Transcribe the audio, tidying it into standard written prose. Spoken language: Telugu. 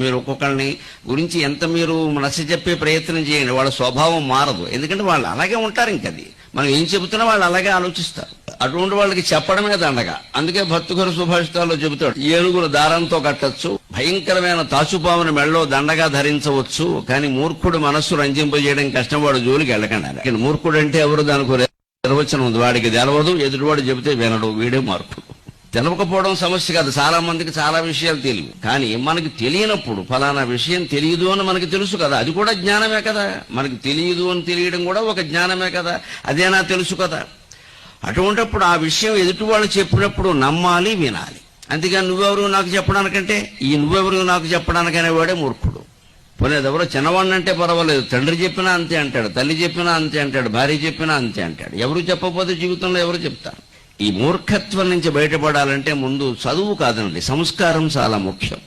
మీరు ఒక్కొక్కరిని గురించి ఎంత మీరు నచ్చ చెప్పే ప్రయత్నం చేయండి, వాళ్ళ స్వభావం మారదు. ఎందుకంటే వాళ్ళు అలాగే ఉంటారు. ఇంకది మనం ఏం చెబుతున్నా వాళ్ళు అలాగే ఆలోచిస్తారు. అటువంటి వాళ్ళకి చెప్పడమే దండగా. అందుకే భర్తృహరి సుభాషితాల్లో చెబుతాడు, ఏనుగులు దారంతో కట్టచ్చు, భయంకరమైన తాచుపాముని మెళ్ళలో దండగా ధరించవచ్చు, కానీ మూర్ఖుడు మనస్సు రంజింపజేయడం కష్టం, వాడు జోలికి వెళ్ళకండి. మూర్ఖుడు అంటే ఎవరు? దానికి నిర్వచనం ఉంది. వాడికి తెలవదు, ఎదుటివాడు చెబితే వినడు, వీడే మూర్ఖుడు. తెలవకపోవడం సమస్య కాదు, చాలా మందికి చాలా విషయాలు తెలియవు. కానీ మనకి తెలియనప్పుడు ఫలానా విషయం తెలియదు అని మనకి తెలుసు కదా, అది కూడా జ్ఞానమే కదా. మనకి తెలియదు అని తెలియడం కూడా ఒక జ్ఞానమే కదా, అదేనా తెలుసు కదా. అటువంటిప్పుడు ఆ విషయం ఎదుటి వాళ్ళు చెప్పినప్పుడు నమ్మాలి, వినాలి. అంతేగాని నువ్వెవరు నాకు చెప్పడానికంటే, ఈ నువ్వెవరు నాకు చెప్పడానికనే వాడే మూర్ఖుడు. పోలేదు ఎవరో చిన్నవాడినంటే పర్వాలేదు, తండ్రి చెప్పినా అంతే అంటాడు, తల్లి చెప్పినా అంతే అంటాడు, భార్య చెప్పినా అంతే అంటాడు. ఎవరు చెప్పకపోతే జీవితంలో ఎవరు చెప్తారు? ఈ మూర్ఖత్వం నుంచి బయటపడాలంటే ముందు చదువు కాదండి, సంస్కారం చాలా ముఖ్యం.